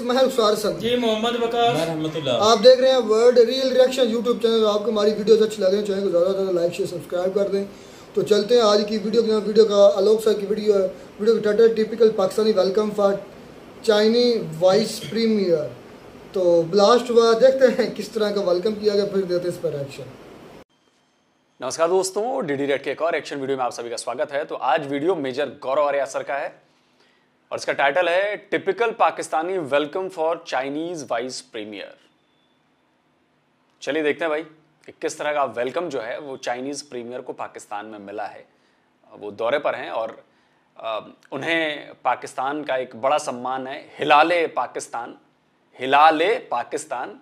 इसमाइल फारसन जी, मोहम्मद वकार, आप देख रहे हैं world real reaction YouTube channel. आपको हमारी वीडियोस अच्छी लग रही है, चैनल को ज़्यादा से ज़्यादा लाइक शेयर सब्सक्राइब कर दें। तो चलते हैं आज की वीडियो का आलोक सर की वीडियो है। वीडियो का title typical Pakistani welcome for Chinese vice premier. तो ब्लास्ट हुआ, देखते हैं किस तरह का वेलकम किया गया, फिर देते हैं इस पर एक्शन। नमस्कार दोस्तों, डीडी रेड के एक और एक्शन वीडियो में आप सभी का स्वागत है। तो आज वीडियो मेजर गौरव आर्या सर का है और इसका टाइटल है typical Pakistani welcome for Chinese vice premier. चलिए देखते हैं भाई कि किस तरह का वेलकम जो है वो चाइनीज प्रीमियर को पाकिस्तान में मिला है। वो दौरे पर हैं और उन्हें पाकिस्तान का एक बड़ा सम्मान है हिलाले पाकिस्तान,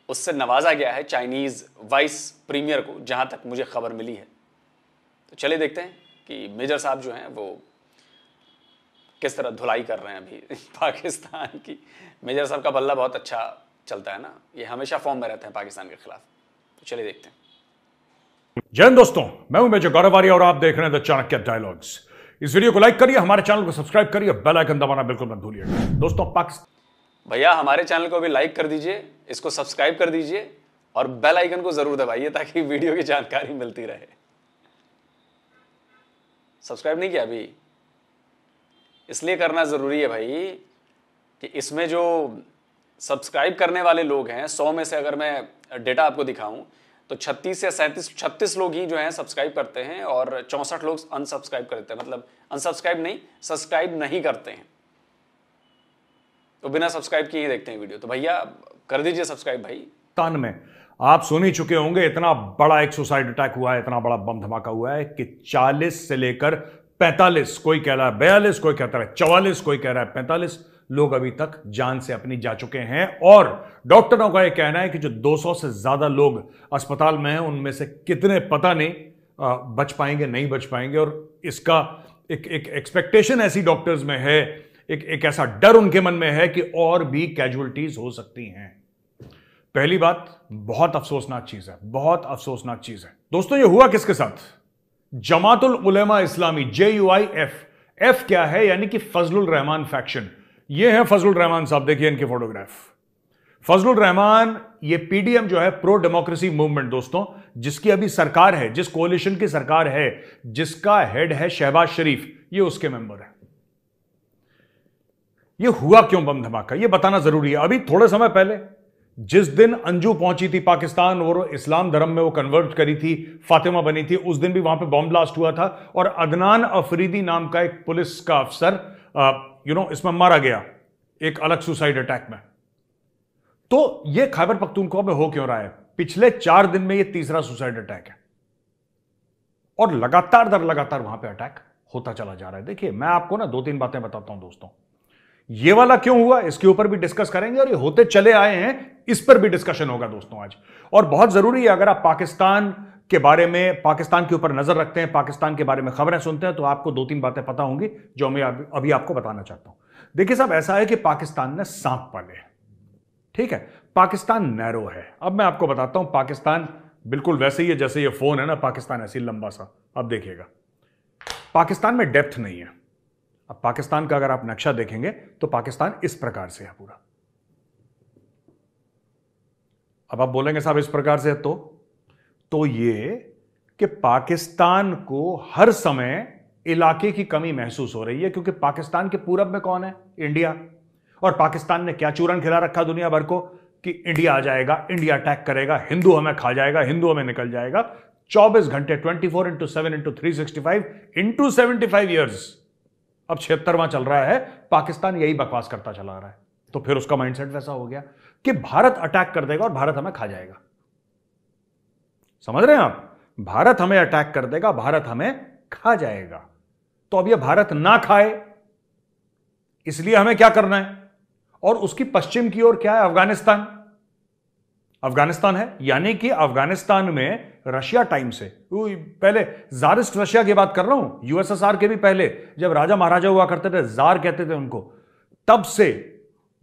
उससे नवाजा गया है चाइनीज वाइस प्रीमियर को, जहां तक मुझे खबर मिली है। तो चलिए देखते हैं कि मेजर साहब जो हैं वो किस तरह धुलाई कर रहे हैं अभी पाकिस्तान की। मेजर साहब का बल्ला बहुत अच्छा चलता है ना, ये हमेशा फॉर्म में रहते हैं पाकिस्तान के खिलाफ। तो चलिए देखते हैं। जय हिंद दोस्तों, मैं हूं मेजर गौरव आर्या और आप देख रहे हैं द चाणक्य डायलॉग्स। इस वीडियो को लाइक करिए, हमारे चैनल को सब्सक्राइब करिए, बेल आइकन दबाना बिल्कुल मत भूलिएगा। दोस्तों भैया हमारे चैनल को भी लाइक कर दीजिए, इसको सब्सक्राइब कर दीजिए और बेल आइकन को जरूर दबाइए ताकि वीडियो की जानकारी मिलती रहे। सब्सक्राइब नहीं किया अभी? इसलिए करना जरूरी है भाई कि इसमें जो सब्सक्राइब करने वाले लोग हैं 100 में से अगर मैं डेटा आपको दिखाऊं तो 36 या 36 लोग ही जो हैं सब्सक्राइब करते हैं और 64 लोग अनसब्सक्राइब करते हैं, मतलब अनसब्सक्राइब नहीं, सब्सक्राइब नहीं करते हैं। तो बिना सब्सक्राइब किए ही देखते हैं वीडियो। तो भैया कर दीजिए सब्सक्राइब भाई। पाकिस्तान में आप सुन ही चुके होंगे, इतना बड़ा एक सुसाइड अटैक हुआ है, इतना बड़ा बम धमाका हुआ है कि 40 से लेकर 45, कोई कह रहा है 42, कोई कहता है 44, कोई कह रहा है 45 लोग अभी तक जान से अपनी जा चुके हैं। और डॉक्टरों का यह कहना है कि जो 200 से ज्यादा लोग अस्पताल में हैं उनमें से कितने पता नहीं बच पाएंगे, नहीं बच पाएंगे। और इसका एक एक्सपेक्टेशन ऐसी डॉक्टर्स में है, एक ऐसा डर उनके मन में है कि और भी कैजुअलिटीज हो सकती हैं। पहली बात, बहुत अफसोसनाक चीज है, बहुत अफसोसनाक चीज है दोस्तों। ये हुआ किसके साथ? जमातुल उलेमा इस्लामी, JUIF। एफ क्या है? यानी कि फजलुर रहमान फैक्शन। ये है फजलुर रहमान साहब, देखिए इनके फोटोग्राफ। फजलुर रहमान, ये PDM जो है, प्रो डेमोक्रेसी मूवमेंट दोस्तों, जिसकी अभी सरकार है, जिस कोalition की सरकार है, जिसका हेड है शहबाज शरीफ, ये उसके मेंबर है। ये हुआ क्यों बम धमाका, ये बताना जरूरी है। अभी थोड़े समय पहले जिस दिन अंजू पहुंची थी पाकिस्तान और इस्लाम धर्म में वो कन्वर्ट करी थी, फातिमा बनी थी, उस दिन भी वहां पे बॉम्ब ब्लास्ट हुआ था और अदनान अफरीदी नाम का एक पुलिस का अफसर इसमें मारा गया एक अलग सुसाइड अटैक में। तो ये खैबर पख्तूनख्वा में हो क्यों रहा है? पिछले 4 दिन में ये तीसरा सुसाइड अटैक है और लगातार दर लगातार वहां पे अटैक होता चला जा रहा है। देखिए मैं आपको ना 2-3 बातें बताता हूं दोस्तों। ये वाला क्यों हुआ, इसके ऊपर भी डिस्कस करेंगे और ये होते चले आए हैं, इस पर भी डिस्कशन होगा दोस्तों आज। और बहुत जरूरी है, अगर आप पाकिस्तान के बारे में, पाकिस्तान के ऊपर नजर रखते हैं, पाकिस्तान के बारे में खबरें सुनते हैं, तो आपको 2-3 बातें पता होंगी जो मैं अभी आपको बताना चाहता हूं। देखिए साहब, ऐसा है कि पाकिस्तान ने सांप पाले, ठीक है, पाकिस्तान नैरो है। अब मैं आपको बताता हूं, पाकिस्तान बिल्कुल वैसे ही है जैसे ये फोन है ना, पाकिस्तान ऐसे ही लंबा सा। अब देखिएगा, पाकिस्तान में डेप्थ नहीं है। अब पाकिस्तान का अगर आप नक्शा देखेंगे तो पाकिस्तान इस प्रकार से है पूरा। अब आप बोलेंगे साहब इस प्रकार से है तो ये कि पाकिस्तान को हर समय इलाके की कमी महसूस हो रही है, क्योंकि पाकिस्तान के पूरब में कौन है? इंडिया। और पाकिस्तान ने क्या चूरन खिला रखा दुनिया भर को कि इंडिया आ जाएगा, इंडिया अटैक करेगा, हिंदू हमें खा जाएगा, हिंदू हमें निकल जाएगा। 24 घंटे 24x7x365 into 75 ईयर्स, अब 76वां चल रहा है, पाकिस्तान यही बकवास करता चला रहा है। तो फिर उसका माइंडसेट वैसा हो गया कि भारत अटैक कर देगा और भारत हमें खा जाएगा। समझ रहे हैं आप? भारत हमें अटैक कर देगा, भारत हमें खा जाएगा। तो अब यह भारत ना खाए इसलिए हमें क्या करना है? और उसकी पश्चिम की ओर क्या है? अफगानिस्तान। अफगानिस्तान है, यानी कि अफगानिस्तान में रशिया टाइम से, पहले जारिस्ट रशिया की बात कर रहा हूं, USSR के भी पहले, जब राजा महाराजा हुआ करते थे, जार कहते थे उनको, तब से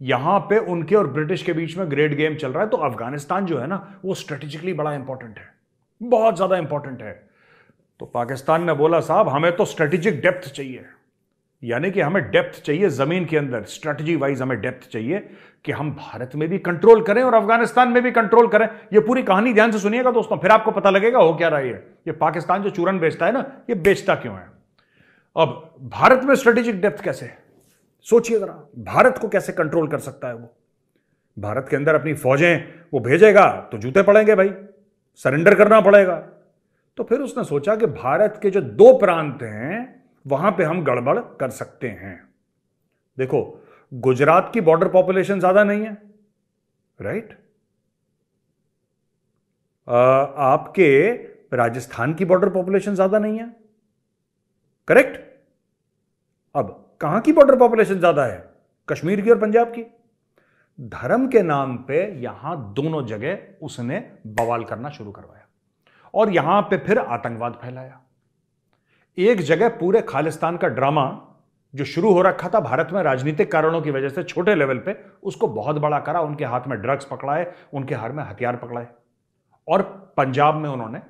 यहां पे उनके और ब्रिटिश के बीच में ग्रेट गेम चल रहा है। तो अफगानिस्तान जो है ना, वो स्ट्रेटेजिकली बड़ा इंपॉर्टेंट है, बहुत ज्यादा इंपॉर्टेंट है। तो पाकिस्तान ने बोला साहब हमें तो स्ट्रेटेजिक डेप्थ चाहिए, यानी कि हमें डेप्थ चाहिए जमीन के अंदर, स्ट्रेटजी वाइज हमें डेप्थ चाहिए कि हम भारत में भी कंट्रोल करें और अफगानिस्तान में भी कंट्रोल करें। ये पूरी कहानी ध्यान से सुनिएगा दोस्तों, फिर आपको पता लगेगा हो क्या रहा है। ये पाकिस्तान जो चूरन बेचता है ना, ये बेचता क्यों है। अब भारत में स्ट्रेटेजिक डेप्थ कैसे, सोचिए जरा, भारत को कैसे कंट्रोल कर सकता है वो। भारत के अंदर अपनी फौजें वो भेजेगा तो जूते पड़ेंगे भाई, सरेंडर करना पड़ेगा। तो फिर उसने सोचा कि भारत के जो 2 प्रांत हैं वहां पे हम गड़बड़ कर सकते हैं। देखो, गुजरात की बॉर्डर पॉपुलेशन ज्यादा नहीं है, राइट। आपके राजस्थान की बॉर्डर पॉपुलेशन ज्यादा नहीं है, करेक्ट। अब कहां की बॉर्डर पॉपुलेशन ज्यादा है, कश्मीर की और पंजाब की। धर्म के नाम पे यहां दोनों जगह उसने बवाल करना शुरू करवाया और यहां पे फिर आतंकवाद फैलाया। एक जगह पूरे खालिस्तान का ड्रामा जो शुरू हो रखा था भारत में राजनीतिक कारणों की वजह से छोटे लेवल पे, उसको बहुत बड़ा करा। उनके हाथ में ड्रग्स पकड़ाए, उनके हाथ में हथियार पकड़ाए और पंजाब में उन्होंने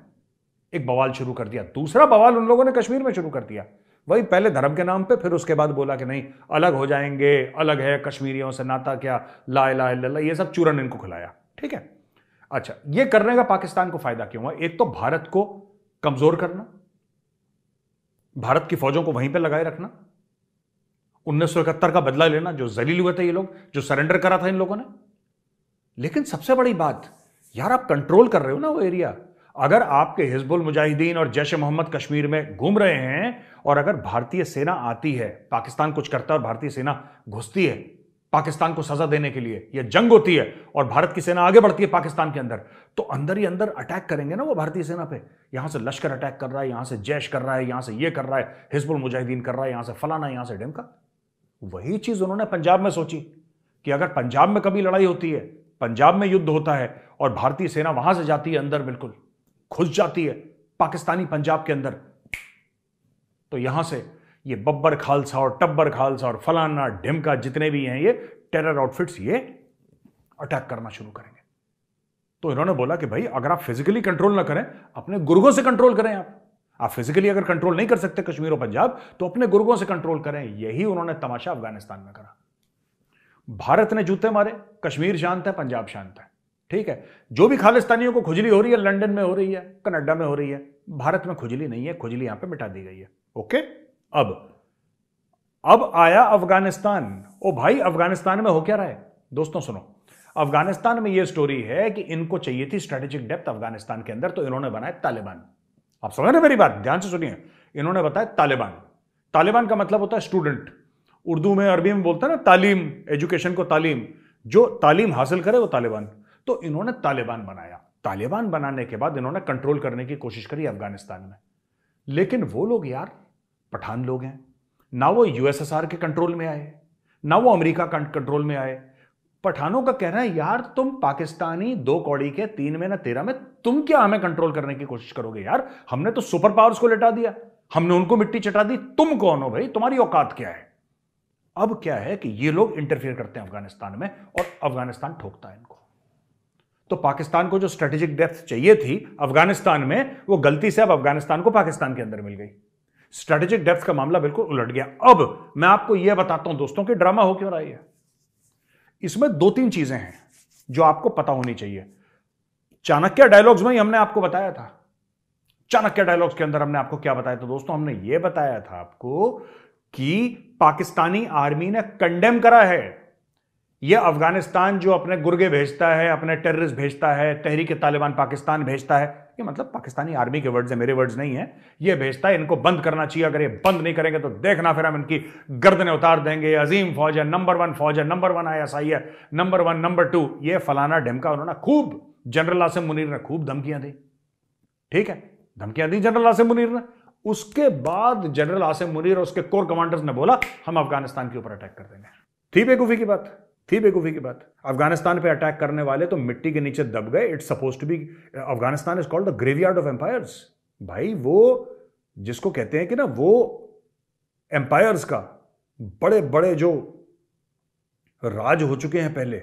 एक बवाल शुरू कर दिया। दूसरा बवाल उन लोगों ने कश्मीर में शुरू कर दिया, वही पहले धर्म के नाम पे, फिर उसके बाद बोला कि नहीं अलग हो जाएंगे, अलग है कश्मीरियों से नाता क्या, ला इलाहा इल्लल्लाह, ये सब चूरन इनको खिलाया। ठीक है, अच्छा, ये करने का पाकिस्तान को फायदा क्यों हुआ। एक तो भारत को कमजोर करना, भारत की फौजों को वहीं पे लगाए रखना, 1971 का बदला लेना, जो जलील हुए थे ये लोग, जो सरेंडर करा था इन लोगों ने। लेकिन सबसे बड़ी बात यार, आप कंट्रोल कर रहे हो ना वो एरिया। अगर आपके हिजबुल मुजाहिदीन और जैश मोहम्मद कश्मीर में घूम रहे हैं और अगर भारतीय सेना आती है, पाकिस्तान कुछ करता है और भारतीय सेना घुसती है पाकिस्तान को सजा देने के लिए, यह जंग होती है और भारत की सेना आगे बढ़ती है पाकिस्तान के अंदर, तो अंदर ही अंदर अटैक करेंगे ना वो भारतीय सेना पे। यहां से लश्कर अटैक कर रहा है, यहां से जैश कर रहा है, यहां से ये कर रहा है, हिजबुल मुजाहिदीन कर रहा है, यहां से फलाना, यहां से ढिमका। वही चीज उन्होंने पंजाब में सोची कि अगर पंजाब में कभी लड़ाई होती है, पंजाब में युद्ध होता है और भारतीय सेना वहां से जाती है अंदर, बिल्कुल घुस जाती है पाकिस्तानी पंजाब के अंदर, तो यहां से ये बब्बर खालसा और टब्बर खालसा और फलाना ढिमका जितने भी हैं ये टेरर आउटफिट्स, ये अटैक करना शुरू करेंगे। तो इन्होंने बोला कि भाई अगर आप फिजिकली कंट्रोल ना करें, अपने गुर्गों से कंट्रोल करें। आप फिजिकली अगर कंट्रोल नहीं कर सकते कश्मीर और पंजाब, तो अपने गुर्गों से कंट्रोल करें। यही उन्होंने तमाशा अफगानिस्तान में करा। भारत ने जूते मारे, कश्मीर शांत है, पंजाब शांत है। ठीक है, जो भी खालिस्तानियों को खुजली हो रही है, लंदन में हो रही है, कनाडा में हो रही है, भारत में खुजली नहीं है, खुजली यहां पे मिटा दी गई है। ओके, अब आया अफगानिस्तान। ओ भाई, अफगानिस्तान में हो क्या रहा है दोस्तों, सुनो। अफगानिस्तान में यह स्टोरी है कि इनको चाहिए थी स्ट्रेटेजिक डेप्थ अफगानिस्तान के अंदर, तो इन्होंने बनाया तालिबान। आप समझ रहे मेरी बात, ध्यान से सुनिए। इन्होंने बताया तालिबान। तालिबान का मतलब होता है स्टूडेंट, उर्दू में अरबी में बोलता है ना तालीम, एजुकेशन को तालीम, जो तालीम हासिल करे वो तालिबान। तो इन्होंने तालिबान बनाया। तालिबान बनाने के बाद इन्होंने कंट्रोल करने की कोशिश करी अफगानिस्तान में। लेकिन वो लोग यार पठान लोग हैं, ना वो यूएसएसआर के कंट्रोल में आए, ना वो अमेरिका कंट्रोल में आए। पठानों का कहना है यार तुम पाकिस्तानी 2 कौड़ी के 3 में ना 13 में, तुम क्या हमें कंट्रोल करने की कोशिश करोगे यार, हमने तो सुपर पावर्स को लिटा दिया, हमने उनको मिट्टी चटा दी, तुम कौन हो भाई, तुम्हारी औकात क्या है। अब क्या है कि ये लोग इंटरफियर करते हैं अफगानिस्तान में और अफगानिस्तान ठोकता है इनको। तो पाकिस्तान को जो स्ट्रेटेजिक डेप्थ चाहिए थी अफगानिस्तान में, वो गलती से अब अफगानिस्तान को पाकिस्तान के अंदर मिल गई। स्ट्रेटेजिक डेप्थ का मामला बिल्कुल उलट गया। अब मैं आपको यह बताता हूं दोस्तों कि ड्रामा हो क्यों रहा है। इसमें 2-3 चीजें हैं जो आपको पता होनी चाहिए। चाणक्य डायलॉग्स में ही हमने आपको बताया था, चाणक्य डायलॉग्स के अंदर हमने आपको क्या बताया था दोस्तों, हमने यह बताया था आपको कि पाकिस्तानी आर्मी ने कंडेम करा है यह अफगानिस्तान जो अपने गुर्गे भेजता है, अपने टेररिस्ट भेजता है, तहरीक तालिबान पाकिस्तान भेजता है, ये मतलब पाकिस्तानी आर्मी के वर्ड्स है, मेरे वर्ड्स नहीं है, ये भेजता है, इनको बंद करना चाहिए। अगर ये बंद नहीं करेंगे तो देखना फिर हम इनकी गर्दनें उतार देंगे। अजीम फौज है, नंबर 1 फौज है, नंबर 1 ISI है, नंबर 1 नंबर 2 ये फलाना ढिमका। उन्होंने खूब, जनरल आसिम मुनीर ने खूब धमकियां दी। ठीक है, धमकियां दी जनरल आसिम मुनीर ने। उसके बाद जनरल आसिम मुनीर और उसके कोर कमांडर्स ने बोला हम अफगानिस्तान के ऊपर अटैक कर देंगे। थी बेवकूफी की बात, थी बेवकूफी की बात। अफगानिस्तान पे अटैक करने वाले तो मिट्टी के नीचे दब गए। It's suppose to be, Afghanistan is called the graveyard of empires. भाई वो जिसको कहते हैं कि ना, वो एम्पायर्स का बड़े बड़े जो राज हो चुके हैं पहले,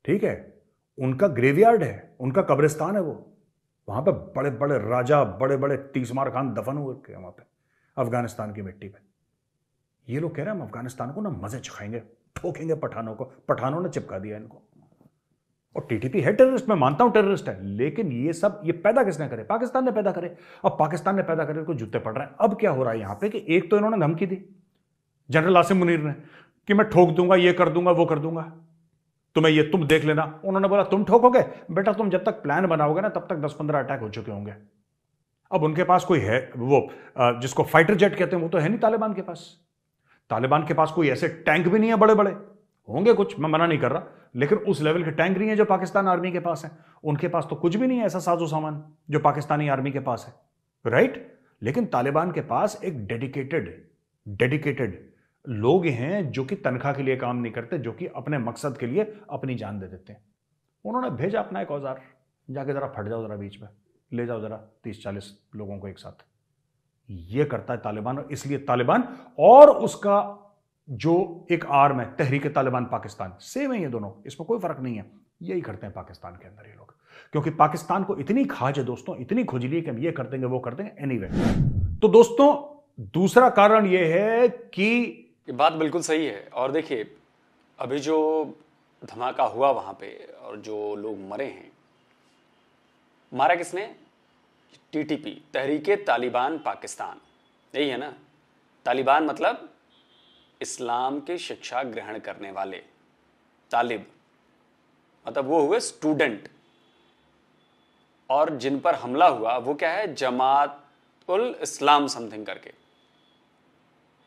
ठीक है, उनका ग्रेवयार्ड है, उनका कब्रिस्तान है वो। वहां पे बड़े बड़े राजा, बड़े बड़े तीसमार खान दफन हुए वहां पे अफगानिस्तान की मिट्टी पे। ये लोग कह रहे हैं हम अफगानिस्तान को ना मजे चखाएंगे, ठोकेंगे पठानों को। पठानों ने चिपका दिया इनको। और टीटीपी है टेररिस्ट, मैं मानता हूं टेररिस्ट है, लेकिन ये पैदा किसने करे? पाकिस्तान ने पैदा करे। अब पाकिस्तान ने पैदा करे तो जूते पड़ रहे हैं। अब क्या हो रहा है यहां पे कि एक तो इन्होंने धमकी दी जनरल आसिम मुनीर ने कि मैं ठोक दूंगा, ये कर दूंगा, वो कर दूंगा, तुम देख लेना। उन्होंने बोला तुम ठोकोगे बेटा, तुम जब तक प्लान बनाओगे ना तब तक 10-15 अटैक हो चुके होंगे। अब उनके पास कोई है, वो जिसको फाइटर जेट कहते हैं, वो तो है नहीं तालिबान के पास। तालिबान के पास कोई ऐसे टैंक भी नहीं है, बड़े बड़े होंगे कुछ, मैं मना नहीं कर रहा, लेकिन उस लेवल के टैंक नहीं है जो पाकिस्तान आर्मी के पास है। उनके पास तो कुछ भी नहीं है ऐसा साजो सामान जो पाकिस्तानी आर्मी के पास है, राइट। लेकिन तालिबान के पास एक डेडिकेटेड लोग हैं जो कि तनख्वाह के लिए काम नहीं करते, जो कि अपने मकसद के लिए अपनी जान दे देते हैं। उन्होंने भेजा अपना एक औजार, जाके जरा फट जाओ, जरा बीच में ले जाओ जरा 30-40 लोगों को एक साथ। ये करता है तालिबान। और इसलिए तालिबान और उसका जो एक आर्म है तहरीक तालिबान पाकिस्तान, सेम है ये दोनों, इसमें कोई फर्क नहीं है। यही करते हैं पाकिस्तान के अंदर ये लोग, क्योंकि पाकिस्तान को इतनी खाज है दोस्तों, इतनी खुजली है कि हम ये कर देंगे, वो कर देंगे एनीवे। तो दोस्तों दूसरा कारण ये है कि ये बात बिल्कुल सही है। और देखिए अभी जो धमाका हुआ वहां पे और जो लोग मरे हैं, मारा किसने? टीटीपी, तहरीके तालिबान पाकिस्तान, यही है ना। तालिबान मतलब इस्लाम की शिक्षा ग्रहण करने वाले, तालिब मतलब वो हुए स्टूडेंट। और जिन पर हमला हुआ वो क्या है? जमात उल इस्लाम समथिंग करके।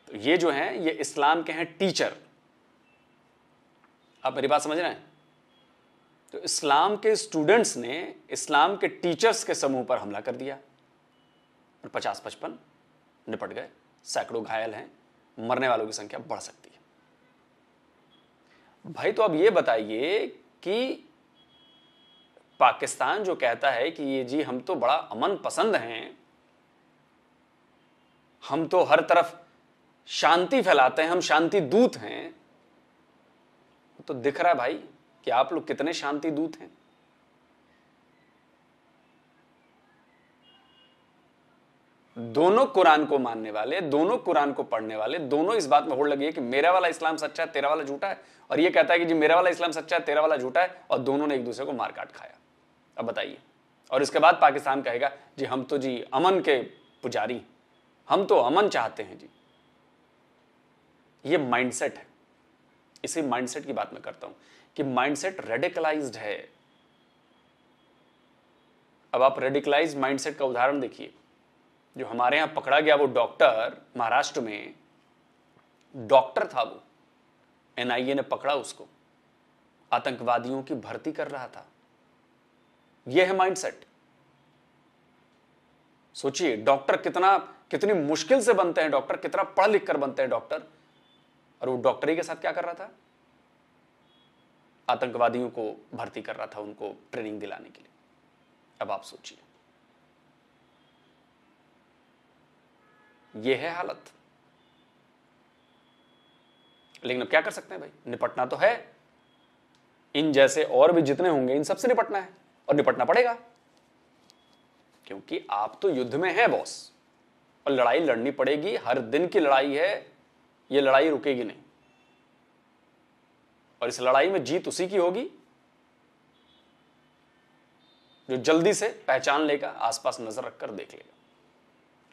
तो ये जो हैं ये इस्लाम के हैं टीचर। आप मेरी बात समझ रहे हैं? तो इस्लाम के स्टूडेंट्स ने इस्लाम के टीचर्स के समूह पर हमला कर दिया और 50-55 निपट गए, सैकड़ों घायल हैं, मरने वालों की संख्या बढ़ सकती है। भाई तो अब ये बताइए कि पाकिस्तान जो कहता है कि ये जी हम तो बड़ा अमन पसंद हैं, हम तो हर तरफ शांति फैलाते हैं, हम शांति दूत हैं, तो दिख रहा है भाई कि आप लोग कितने शांति दूत हैं। दोनों कुरान को मानने वाले, दोनों कुरान को पढ़ने वाले, दोनों इस बात में होड़ लगी है कि मेरा वाला इस्लाम सच्चा है, तेरा वाला झूठा है। और ये कहता है कि जी मेरा वाला इस्लाम सच्चा है, तेरा वाला झूठा है, और दोनों ने एक दूसरे को मार काट खाया। अब बताइए। और इसके बाद पाकिस्तान कहेगा जी हम तो जी अमन के पुजारी, हम तो अमन चाहते हैं जी। ये माइंडसेट है। इसी माइंडसेट की बात मैं करता हूं कि माइंडसेट रेडिकलाइज्ड है। अब आप रेडिकलाइज्ड माइंडसेट का उदाहरण देखिए। जो हमारे यहां पकड़ा गया वो डॉक्टर, महाराष्ट्र में डॉक्टर था, वो एनआईए ने पकड़ा उसको, आतंकवादियों की भर्ती कर रहा था। यह है माइंडसेट। सोचिए डॉक्टर कितनी मुश्किल से बनते हैं, डॉक्टर कितना पढ़ लिख कर बनते हैं डॉक्टर, और वो डॉक्टरी के साथ क्या कर रहा था? आतंकवादियों को भर्ती कर रहा था, उनको ट्रेनिंग दिलाने के लिए। अब आप सोचिए, ये है हालत। लेकिन अब क्या कर सकते हैं भाई, निपटना तो है। इन जैसे और भी जितने होंगे इन सबसे निपटना है, और निपटना पड़ेगा, क्योंकि आप तो युद्ध में हैं बॉस, और लड़ाई लड़नी पड़ेगी। हर दिन की लड़ाई है, ये लड़ाई रुकेगी नहीं। और इस लड़ाई में जीत उसी की होगी जो जल्दी से पहचान लेगा, आसपास नजर रखकर देख लेगा।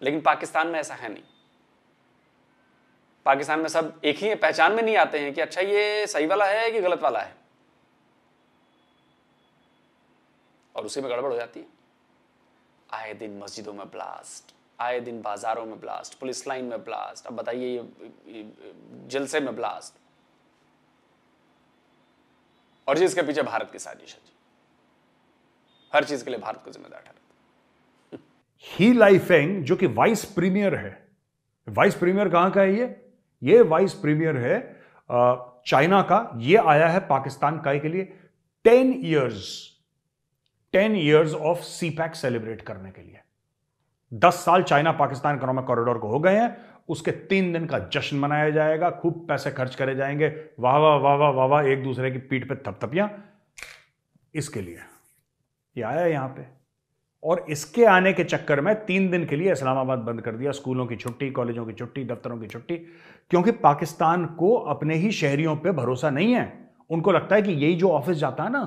लेकिन पाकिस्तान में ऐसा है नहीं। पाकिस्तान में सब एक ही पहचान में नहीं आते हैं कि अच्छा ये सही वाला है कि गलत वाला है, और उसी में गड़बड़ हो जाती है। आए दिन मस्जिदों में ब्लास्ट, आए दिन बाजारों में ब्लास्ट, पुलिस लाइन में ब्लास्ट, अब बताइए ये जलसे में ब्लास्ट, और जिसके पीछे भारत की साजिश है। हर चीज के लिए भारत को जिम्मेदार ठहराता है। ही लाइफेंग जो कि वाइस प्रीमियर है, वाइस प्रीमियर कहां का है? ये वाइस प्रीमियर है चाइना का। ये आया है पाकिस्तान काय के लिए 10 इयर्स ऑफ सीपैक सेलिब्रेट करने के लिए। 10 साल चाइना पाकिस्तान इकोनॉमिक कॉरिडोर को हो गए हैं, उसके 3 दिन का जश्न मनाया जाएगा, खूब पैसे खर्च करे जाएंगे, वाह वाह वाह वाह वाह वाह, एक दूसरे की पीठ पे थपथपियां। इसके लिए ये आया यहां पे, और इसके आने के चक्कर में 3 दिन के लिए इस्लामाबाद बंद कर दिया, स्कूलों की छुट्टी, कॉलेजों की छुट्टी, दफ्तरों की छुट्टी, क्योंकि पाकिस्तान को अपने ही शहरियों पे भरोसा नहीं है। उनको लगता है कि यही जो ऑफिस जाता है ना,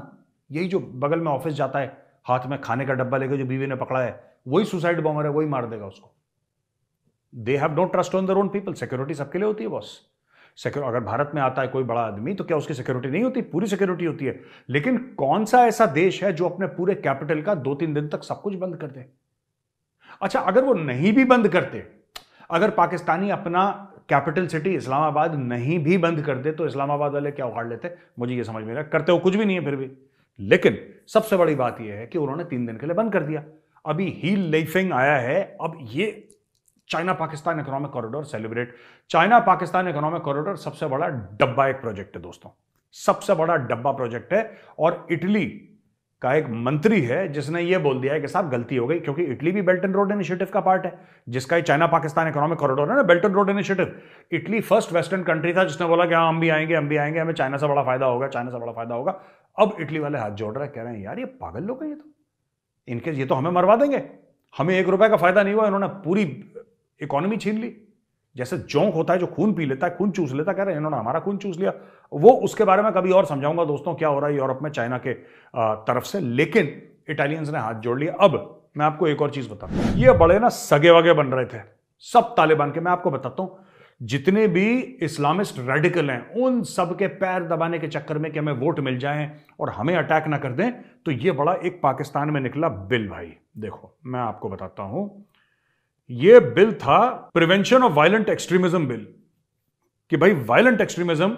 यही जो बगल में ऑफिस जाता है हाथ में खाने का डब्बा लेकर, जो बीवी ने पकड़ा है, वही सुसाइड बॉम्बर है, वही मार देगा उसको। They have no trust on their own people. Security सबके लिए होती है बॉस। अगर भारत में आता है कोई बड़ा आदमी तो क्या उसकी सिक्योरिटी नहीं होती? पूरी सिक्योरिटी होती है। लेकिन कौन सा ऐसा देश है जो अपने पूरे कैपिटल का 2-3 दिन तक सब कुछ बंद कर दे? अच्छा, अगर वो नहीं भी बंद करते, अगर पाकिस्तानी अपना कैपिटल सिटी इस्लामाबाद नहीं भी बंद कर दे, तो इस्लामाबाद वाले क्या उखाड़ लेते? मुझे ये समझ में नहीं, करते वो कुछ भी नहीं है फिर भी। लेकिन सबसे बड़ी बात यह है कि उन्होंने 3 दिन के लिए बंद कर दिया। अभी हील लेफिंग आया है। अब ये China Pakistan economic corridor celebrate, China Pakistan economic corridor सबसे बड़ा डब्बा एक प्रोजेक्ट है दोस्तों, सबसे बड़ा डब्बा प्रोजेक्ट है। और इटली का एक मंत्री है जिसने ये बोल दिया है कि साहब गलती हो गई, क्योंकि इटली भी बेल्ट एंड रोड इनिशिएटिव का पार्ट है, जिसका ही चाइना पाकिस्तान इकोनॉमिक कॉरिडोर है ना, belt and road initiative. Italy first western country था जिसने बोला कि हाँ हम भी आएंगे, हमें चाइना से बड़ा फायदा होगा, चाइना से बड़ा फायदा होगा। अब इटली वाले हाथ जोड़ रहे हैं, कह रहे हैं यार ये पागल लोग हैं, ये तो हमें मरवा देंगे, हमें 1 रुपए का फायदा नहीं हुआ, इन्होंने पूरी इकोनॉमी छीन ली। जैसे जोंक होता है जो खून पी लेता है, खून चूस लेता है, कह रहे हैं इन्होंने हमारा खून चूस लिया। वो उसके बारे में कभी और समझाऊंगा दोस्तों क्या हो रहा है यूरोप में चाइना के तरफ से। लेकिन इटालियंस ने हाथ जोड़ लिया। अब मैं आपको एक और चीज बताता हूं, ये बड़े ना सगे वगे बन रहे थे सब तालिबान के। मैं आपको बताता हूं, जितने भी इस्लामिस्ट रेडिकल हैं उन सब के पैर दबाने के चक्कर में कि हमें वोट मिल जाएं और हमें अटैक ना कर दें, तो ये बड़ा एक पाकिस्तान में निकला बिल। भाई देखो मैं आपको बताता हूं, ये बिल था prevention of violent extremism bill, कि भाई वायलेंट एक्सट्रीमिज्म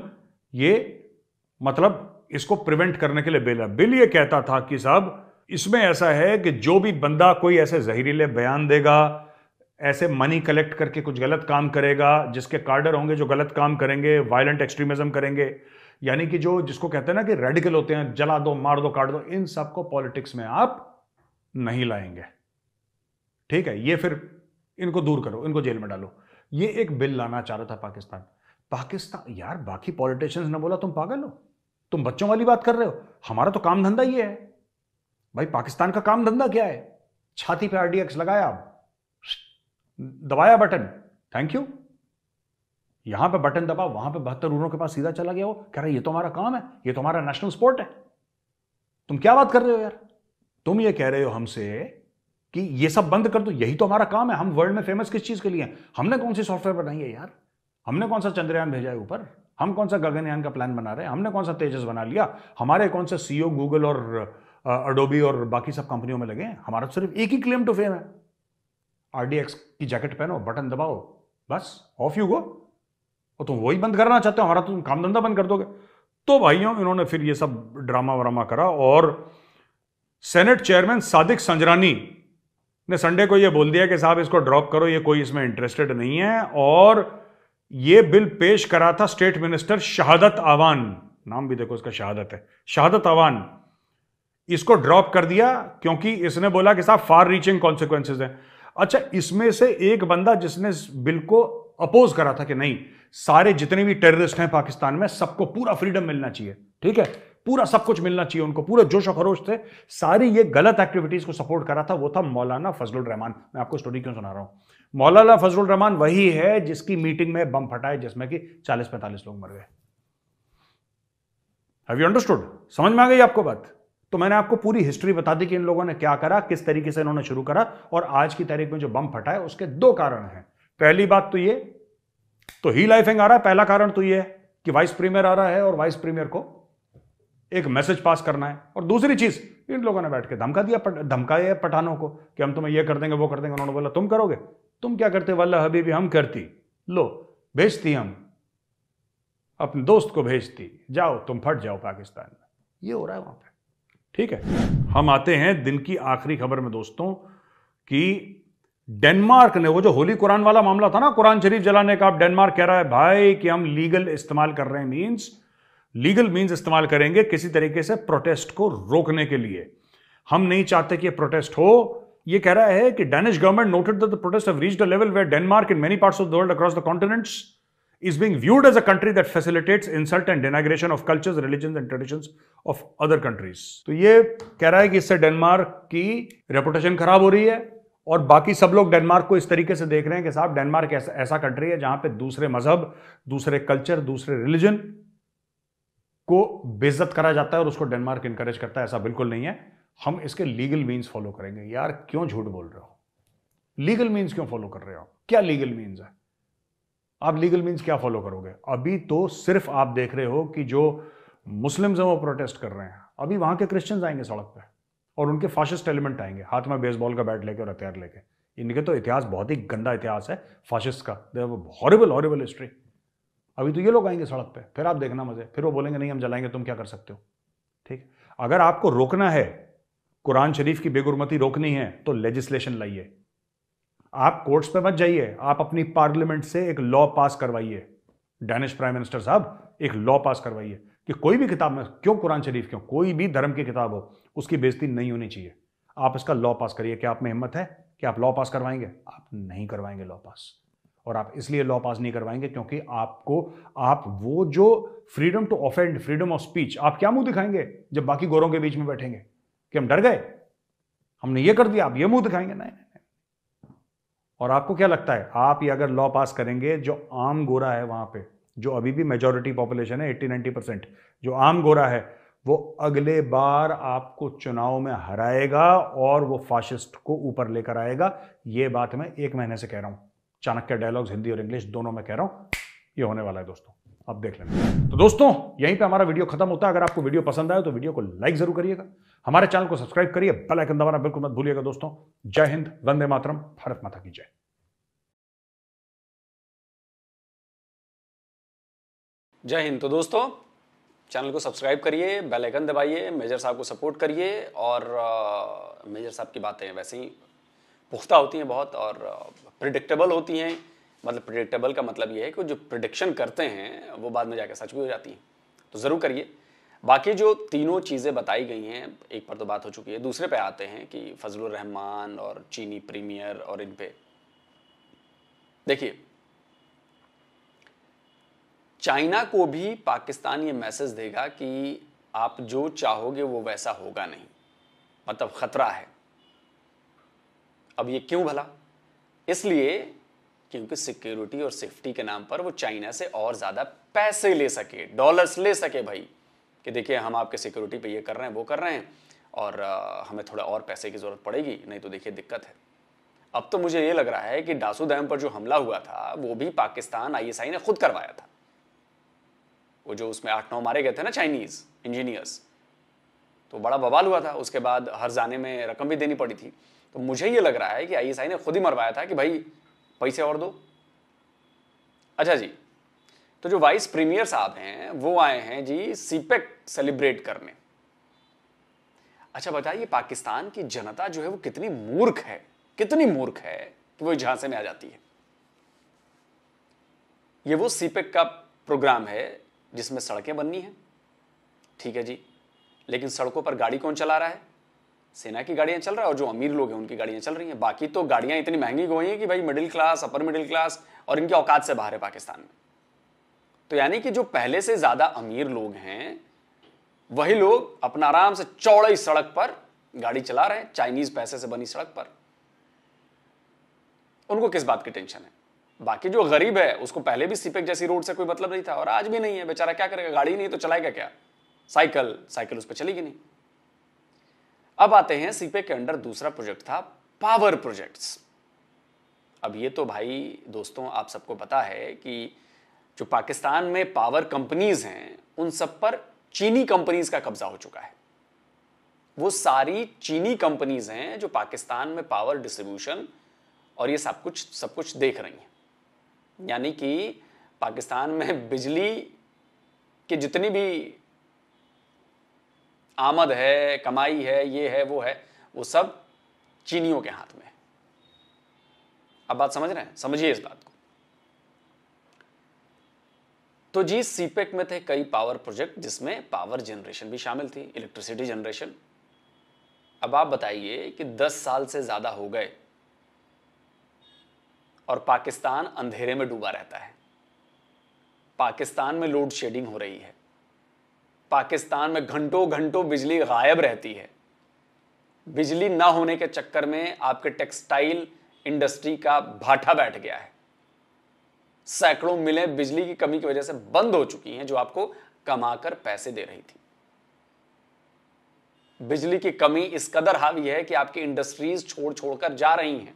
ये मतलब इसको प्रिवेंट करने के लिए बिल है। बिल ये कहता था कि साहब इसमें ऐसा है कि जो भी बंदा कोई ऐसे जहरीले बयान देगा, ऐसे मनी कलेक्ट करके कुछ गलत काम करेगा, जिसके कार्डर होंगे जो गलत काम करेंगे, वायलेंट एक्सट्रीमिज्म करेंगे, यानी कि जो जिसको कहते हैं ना कि रेडिकल होते हैं, जला दो, मार दो, काट दो, इन सबको पॉलिटिक्स में आप नहीं लाएंगे। ठीक है, ये फिर इनको दूर करो, इनको जेल में डालो। ये एक बिल लाना चाह रहा था पाकिस्तान। यार बाकी पॉलिटिशियंस ने बोला तुम पागल हो, तुम बच्चों वाली बात कर रहे हो, हमारा तो काम धंधा ये है। भाई पाकिस्तान का काम धंधा क्या है? छाती पे RDX लगाया, दबाया बटन, थैंक यू, यहां पे बटन दबा, वहां पे 72 उरों के पास सीधा चला गया। वो कह रहा है ये तो हमारा काम है, ये तो हमारा नेशनल स्पोर्ट है। तुम क्या बात कर रहे हो यार? तुम ये कह रहे हो हमसे कि ये सब बंद कर दो, यही तो हमारा काम है। हम वर्ल्ड में फेमस किस चीज के लिए हैं? हमने कौन सी सॉफ्टवेयर बनाई है यार? हमने कौन सा चंद्रयान भेजा है ऊपर? हम कौन सा गगनयान का प्लान बना रहे हैं? हमने कौन सा तेजस बना लिया? हमारे कौन से CEO गूगल और अडोबी और बाकी सब कंपनियों में लगे हैं? हमारा तो सिर्फ एक ही क्लेम टू फेम है, RDX की जैकेट पहनो, बटन दबाओ, बस ऑफ यू गो। और तुम वही बंद करना चाहते हो, हमारा तुम काम धंधा बंद कर दोगे। तो भाइयों इन्होंने फिर ये सब ड्रामा वरामा करा और सेनेट चेयरमैन सादिक संजरानी ने संडे को ये बोल दिया कि साहब इसको ड्रॉप करो, ये कोई इसमें इंटरेस्टेड नहीं है। और ये बिल पेश करा था स्टेट मिनिस्टर शहादत आवान, नाम भी देखो इसका शहादत है, शहादत आवान। इसको ड्रॉप कर दिया क्योंकि इसने बोला कि साहब फार रीचिंग कॉन्सिक्वेंसेस हैं। अच्छा, इसमें से एक बंदा जिसने इस बिल को अपोज करा था कि नहीं, सारे जितने भी टेररिस्ट हैं पाकिस्तान में सबको पूरा फ्रीडम मिलना चाहिए, ठीक है, पूरा सब कुछ मिलना चाहिए उनको, पूरे जोश और खरोश से सारी ये गलत एक्टिविटीज को सपोर्ट करा था, वो था मौलाना फजलुर रहमान। मैं आपको स्टोरी क्यों सुना रहा हूं? मौलाना फजलुर रहमान वही है जिसकी मीटिंग में बम फटा है जिसमें कि 40-45 लोग मर गए। Have you understood? समझ में आ गई आपको बात? तो मैंने आपको पूरी हिस्ट्री बता दी कि इन लोगों ने क्या करा, किस तरीके से इन्होंने शुरू करा, और आज की तारीख में जो बम फटा है उसके 2 कारण हैं। पहली बात तो ये, तो ही लाइफिंग आ रहा है, पहला कारण तो ये है कि वाइस प्रीमियर आ रहा है और वाइस प्रीमियर को एक मैसेज पास करना है। और दूसरी चीज, इन लोगों ने बैठ के धमकाया पठानों को कि हम तुम्हें ये कर देंगे, वो कर देंगे। उन्होंने बोला तुम करोगे? तुम क्या करते? वल्लाह हबीबी हम करती, लो भेजती, हम अपने दोस्त को भेजती, जाओ तुम फट जाओ पाकिस्तान में। ये हो रहा है वहां पे, ठीक है। हम आते हैं दिन की आखिरी खबर में दोस्तों, कि डेनमार्क ने, वो जो होली कुरान वाला मामला था ना, कुरान शरीफ जलाने का, अब डेनमार्क कह रहा है भाई कि हम लीगल इस्तेमाल कर रहे हैं, लीगल मीन्स इस्तेमाल करेंगे किसी तरीके से प्रोटेस्ट को रोकने के लिए। हम नहीं चाहते कि ये प्रोटेस्ट हो। ये कह रहा है कि Danish government noted that the protest have reached a level where Denmark in many parts of the world across the continents is being viewed as a country that facilitates insult and denigration of cultures, religions and traditions of other countries. तो ये कह रहा है कि इससे Denmark की reputation खराब हो रही है और बाकी सब लोग डेनमार्क को इस तरीके से देख रहे हैं कि साहब डेनमार्क ऐसा कंट्री है जहां पे दूसरे मजहब, दूसरे कल्चर, दूसरे रिलीजन को बेइज्जत करा जाता है और उसको डेनमार्क इंकरेज करता है। ऐसा बिल्कुल नहीं है। हम इसके लीगल मीन्स फॉलो करेंगे। यार क्यों झूठ बोल रहे हो? लीगल मीन्स क्यों फॉलो कर रहे हो? क्या लीगल मीन्स है? आप लीगल मीन्स क्या फॉलो करोगे? अभी तो सिर्फ आप देख रहे हो कि जो मुस्लिम्स हैं वो प्रोटेस्ट कर रहे हैं, अभी वहां के क्रिश्चियंस आएंगे सड़क पे और उनके फाशिस्ट एलिमेंट आएंगे हाथ में बेसबॉल का बैट लेके और हथियार लेके। इनके तो इतिहास बहुत ही गंदा इतिहास है फाशिस्ट का, हॉरिबल हॉरिबल हिस्ट्री। अभी तो ये लोग आएंगे सड़क पे, फिर आप देखना मजे, फिर वो बोलेंगे नहीं हम जलाएंगे, तुम क्या कर सकते हो? ठीक, अगर आपको रोकना है, कुरान शरीफ की बेगुरमती रोकनी है तो लेजिस्लेशन लाइए। आप कोर्ट्स पे मत जाइए, आप अपनी पार्लियामेंट से एक लॉ पास करवाइए। डैनिश प्राइम मिनिस्टर साहब एक लॉ पास करवाइए कि कोई भी किताब में, क्यों कुरान शरीफ, क्यों कोई भी धर्म की किताब हो, उसकी बेइज्जती नहीं होनी चाहिए। आप इसका लॉ पास करिए। क्या आप में हिम्मत है कि आप लॉ पास करवाएंगे? आप नहीं करवाएंगे लॉ पास। और आप इसलिए लॉ पास नहीं करवाएंगे क्योंकि आप वो जो freedom to offend, freedom of speech, आप क्या मुंह दिखाएंगे जब बाकी गोरों के बीच में बैठेंगे कि हम डर गए, हमने ये कर दिया, आप ये मुंह दिखाएंगे? नहीं। और आपको क्या लगता है, आप ये अगर लॉ पास करेंगे, जो आम गोरा है वहां पे, जो अभी भी मेजॉरिटी पॉपुलेशन है 80-90%, जो आम गोरा है वो अगले बार आपको चुनाव में हराएगा और वो फाशिस्ट को ऊपर लेकर आएगा। ये बात मैं 1 महीने से कह रहा हूं। चाणक्य डायलॉग्स हिंदी और इंग्लिश दोनों में कह रहा हूं, ये होने वाला है दोस्तों, अब देख लेना। तो दोस्तों यहीं पे हमारा वीडियो खत्म होता है। अगर आपको वीडियो पसंद आए तो वीडियो को लाइक जरूर करिएगा, हमारे चैनल को सब्सक्राइब करिए, बेल आइकन दबाना बिल्कुल मत भूलिएगा दोस्तों। जय हिंद, वंदे मातरम, भारत माता की जय। जय हिंद। तो दोस्तों चैनल को सब्सक्राइब करिए, बेल आइकन दबाइए, मेजर साहब को सपोर्ट करिए। और मेजर साहब की बातें वैसे ही पुख्ता होती हैं बहुत और प्रिडिक्टेबल होती हैं। मतलब प्रिडिक्टेबल का मतलब ये है कि जो प्रिडिक्शन करते हैं वो बाद में जाकर सच भी हो जाती हैं। तो ज़रूर करिए। बाकी जो तीनों चीज़ें बताई गई हैं, एक पर तो बात हो चुकी है, दूसरे पे आते हैं कि फजलुर रहमान और चीनी प्रीमियर और इन पे देखिए, चाइना को भी पाकिस्तान ये मैसेज देगा कि आप जो चाहोगे वो वैसा होगा नहीं, मतलब खतरा है। अब ये क्यों भला? इसलिए क्योंकि सिक्योरिटी और सेफ्टी के नाम पर वो चाइना से और ज़्यादा पैसे ले सके, डॉलर्स ले सके भाई, कि देखिए हम आपके सिक्योरिटी पे ये कर रहे हैं, वो कर रहे हैं और हमें थोड़ा और पैसे की ज़रूरत पड़ेगी, नहीं तो देखिए दिक्कत है। अब तो मुझे ये लग रहा है कि डासू डैम पर जो हमला हुआ था वो भी पाकिस्तान ISI ने खुद करवाया था। वो जो उसमें 8-9 मारे गए थे ना चाइनीज़ इंजीनियर्स, तो बड़ा बवाल हुआ था। उसके बाद हर जाने में रकम भी देनी पड़ी थी। तो मुझे ये लग रहा है कि ISI ने खुद ही मरवाया था कि भाई पैसे और दो। अच्छा जी, तो जो वाइस प्रीमियर साहब हैं वो आए हैं जी सीपेक सेलिब्रेट करने। अच्छा बताइए, पाकिस्तान की जनता जो है वो कितनी मूर्ख है, कितनी मूर्ख है कि वो झांसे में आ जाती है। ये वो सीपेक का प्रोग्राम है जिसमें सड़कें बननी हैं, ठीक है जी, लेकिन सड़कों पर गाड़ी कौन चला रहा है? सेना की गाड़ियां चल रहा है और जो अमीर लोग हैं उनकी गाड़ियां चल रही हैं। बाकी तो गाड़ियां इतनी महंगी हो गई हैं कि भाई middle class, upper middle class और इनके औकात से बाहर है पाकिस्तान में। तो यानी कि जो पहले से ज्यादा अमीर लोग हैं वही लोग अपना आराम से चौड़ी सड़क पर गाड़ी चला रहे हैं, चाइनीज पैसे से बनी सड़क पर। उनको किस बात की टेंशन है? बाकी जो गरीब है उसको पहले भी सीपेक जैसी रोड से कोई मतलब नहीं था और आज भी नहीं है। बेचारा क्या करेगा, गाड़ी नहीं तो चलाएगा क्या? साइकिल उस पर चलेगी नहीं। अब आते हैं सीपेक के अंडर दूसरा प्रोजेक्ट था पावर प्रोजेक्ट्स। अब ये तो भाई दोस्तों आप सबको पता है कि जो पाकिस्तान में पावर कंपनीज हैं उन सब पर चीनी कंपनीज का कब्जा हो चुका है। वो सारी चीनी कंपनीज हैं जो पाकिस्तान में पावर डिस्ट्रीब्यूशन और ये सब कुछ देख रही हैं। यानी कि पाकिस्तान में बिजली की जितनी भी आमद है, कमाई है, ये है वो है, वो सब चीनियों के हाथ में है। अब बात समझ रहे हैं? समझिए इस बात को। तो जी सीपेक में थे कई पावर प्रोजेक्ट जिसमें पावर जनरेशन भी शामिल थी, इलेक्ट्रिसिटी जनरेशन। अब आप बताइए कि 10 साल से ज्यादा हो गए और पाकिस्तान अंधेरे में डूबा रहता है। पाकिस्तान में लोड शेडिंग हो रही है, पाकिस्तान में घंटों घंटों बिजली गायब रहती है। बिजली ना होने के चक्कर में आपके टेक्सटाइल इंडस्ट्री का भाटा बैठ गया है। सैकड़ों मिलें बिजली की कमी की वजह से बंद हो चुकी हैं, जो आपको कमाकर पैसे दे रही थी। बिजली की कमी इस कदर हावी है कि आपकी इंडस्ट्रीज छोड़ छोड़कर जा रही हैं।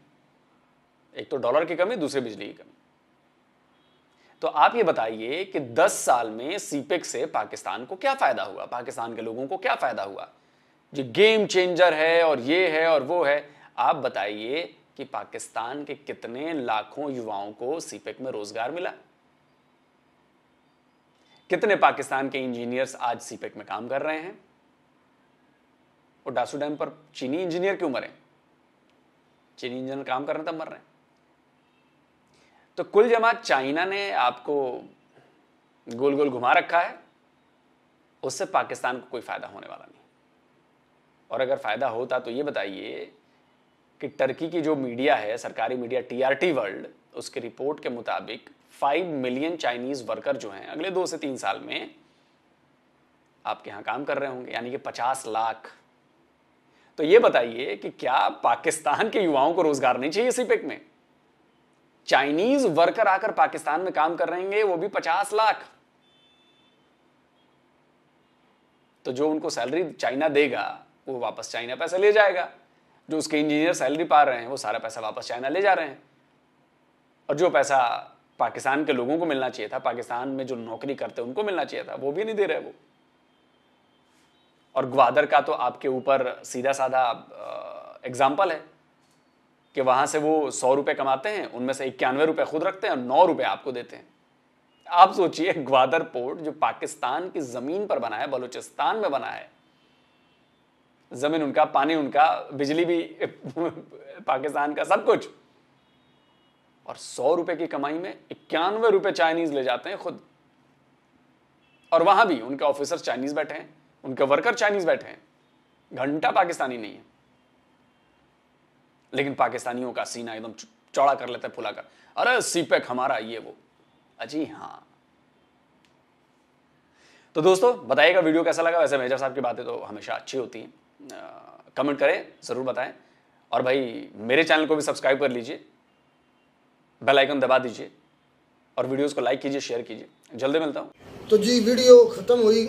एक तो डॉलर की कमी, दूसरी बिजली की कमी। तो आप ये बताइए कि 10 साल में सीपेक से पाकिस्तान को क्या फायदा हुआ, पाकिस्तान के लोगों को क्या फायदा हुआ? जो गेम चेंजर है और ये है और वो है, आप बताइए कि पाकिस्तान के कितने लाखों युवाओं को सीपेक में रोजगार मिला? कितने पाकिस्तान के इंजीनियर्स आज सीपेक में काम कर रहे हैं? वो डासू डैम पर चीनी इंजीनियर क्यों मरे? चीनी इंजीनियर काम कर रहे तब मर रहे हैं। तो कुल जमा चाइना ने आपको गोल गोल घुमा रखा है, उससे पाकिस्तान को कोई फायदा होने वाला नहीं। और अगर फायदा होता तो ये बताइए कि टर्की की जो मीडिया है, सरकारी मीडिया TRT वर्ल्ड, उसकी रिपोर्ट के मुताबिक 5 मिलियन चाइनीज वर्कर जो हैं अगले 2 से 3 साल में आपके यहां काम कर रहे होंगे, यानी कि 50 लाख। तो ये बताइए कि क्या पाकिस्तान के युवाओं को रोजगार नहीं चाहिए सीपेक में? चाइनीज वर्कर आकर पाकिस्तान में काम कर रहे हैं, वो भी 50 लाख। तो जो उनको सैलरी चाइना देगा वो वापस चाइना पैसा ले जाएगा। जो उसके इंजीनियर सैलरी पा रहे हैं वो सारा पैसा वापस चाइना ले जा रहे हैं। और जो पैसा पाकिस्तान के लोगों को मिलना चाहिए था, पाकिस्तान में जो नौकरी करते उनको मिलना चाहिए था, वो भी नहीं दे रहे वो। और ग्वादर का तो आपके ऊपर सीधा साधा एग्जाम्पल है कि वहां से वो 100 रुपए कमाते हैं, उनमें से 91 रुपए खुद रखते हैं और 9 रुपए आपको देते हैं। आप सोचिए, ग्वादर पोर्ट जो पाकिस्तान की जमीन पर बना है, बलूचिस्तान में बना है, जमीन उनका, पानी उनका, बिजली भी पाकिस्तान का, सब कुछ, और 100 रुपए की कमाई में 91 रुपए चाइनीज ले जाते हैं खुद। और वहां भी उनके ऑफिसर चाइनीज बैठे हैं, उनके वर्कर चाइनीज बैठे हैं, घंटा पाकिस्तानी नहीं है। लेकिन पाकिस्तानियों का सीना एकदम चौड़ा कर लेते हैं, फुलाकर, अरे सीपेक हमारा, ये वो। अजी हाँ। तो दोस्तों बताइएगा वीडियो कैसा लगा। वैसे मेजर साहब की बातें तो हमेशा अच्छी होती हैं, कमेंट करें, जरूर बताएं। और भाई मेरे चैनल को भी सब्सक्राइब कर लीजिए, बेल आइकन दबा दीजिए और वीडियोस को लाइक कीजिए, शेयर कीजिए। जल्दी मिलता हूं। तो जी वीडियो ख़त्म हुई।